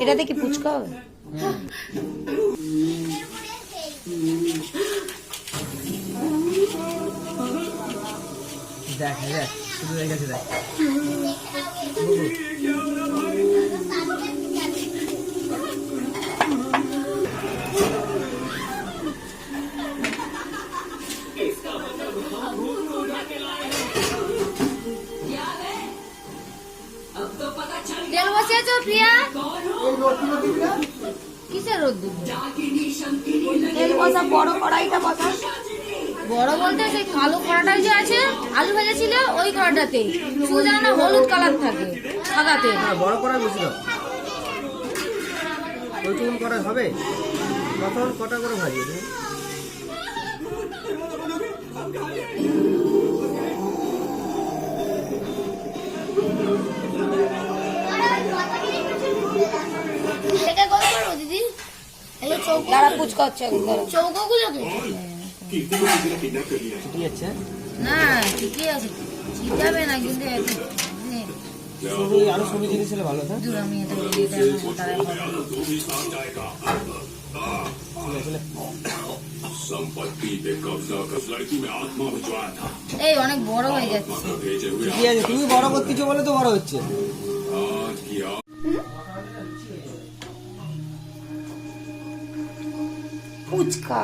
এটা দেখি ফুচকা হবে। দেখ দেখ শুধু দেখে দেখ। তেল বসিয়েছো প্রিয়া? কিসের রোদ দিব? তেল বসা, বড় কড়াইটা বসা। বড় বলতে সেই কালো কড়াটা যে আছে, আলু ভেজেছিল ওই কড়াটাতে শুধু যেন না হলুদ কালার থাকে সাদাতে। বড় কড়া বুঝল, ওইটুকুন করা হবে। কখন কটা করে ভাজি? দিদি যারা ফুচকা হচ্ছে চৌকোগুলোকে ছুটি যাচ্ছে না, ঠিকই আছে, ছিটাবে না কিন্তু আরো সবজি জিনিস হলে ভালো। হ্যাঁ আমি এই অনেক বড় হয়ে যাচ্ছে। ঠিকই আছে, তুমি বড় করতেছো বলে তো বড় হচ্ছে। ফুচকা,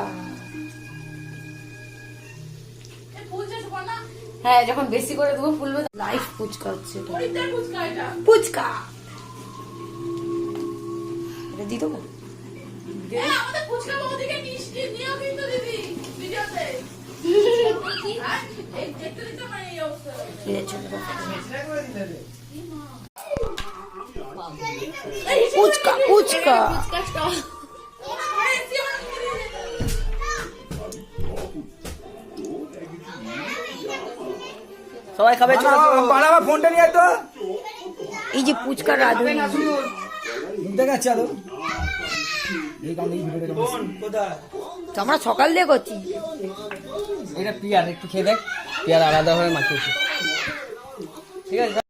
হ্যাঁ যখন বেশি করে দেবো ফুলবে। লাইফ ফুচকা হচ্ছে, ফুচকা এটা দিয়ে দেবো। ফুচকা ফুচকা সবাই খাবে, বাড়াবা ফোনটা নিয়ে তো। এই যে ফুচকা রাঁধুনি দেখাচ্ছে আরো, আমরা সকাল দিয়ে করছি। এটা পিয়ার একটু খেয়ে দেখ, পিয়ার আলাদা ভাবে মাখিয়েছি। ঠিক আছে।